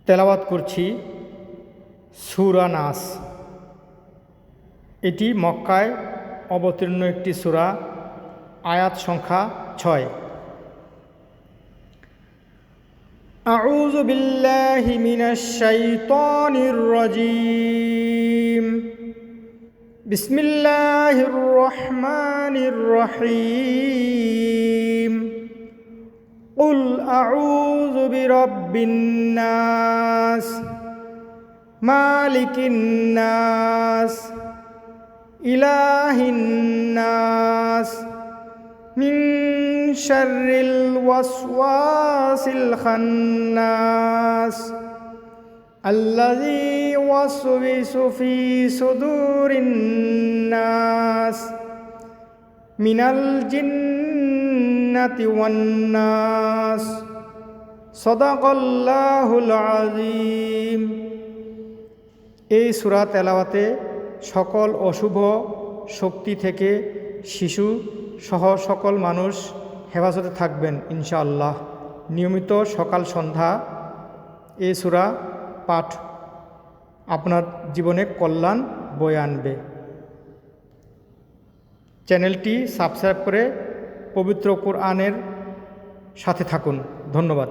তেলাওয়াত করছি সূরা নাস। এটি মক্কায় অবতীর্ণ একটি সূরা, আয়াত সংখ্যা 6। আউযু বিল্লাহি মিনাশ শাইতানির রাজীম। বিসমিল্লাহির রহমানির রহিম। কুল আউযু বিরাব্বিন নাস, মালিকিন নাস, ইলাহিন নাস, মিন শাররিল ওয়াসওয়াসিল খান্নাস, আল্লাযী ইউওয়াসওয়িসু ফী সুদুরিন নাস, মিনাল জিন্নাতি ওয়ান নাস। সাদাকাল্লাহুল আযীম। এই সূরা তেলাওয়াতে সকল অশুভ শক্তি থেকে শিশু সহ সকল মানুষ হেফাজতে থাকবেন ইনশাআল্লাহ। নিয়মিত সকাল সন্ধ্যা এই সূরা পাঠ আপনার জীবনে কল্যাণ বয়ে আনবে। চ্যানেলটি সাবস্ক্রাইব করে পবিত্র কোরআনের সাথে থাকুন। ধন্যবাদ।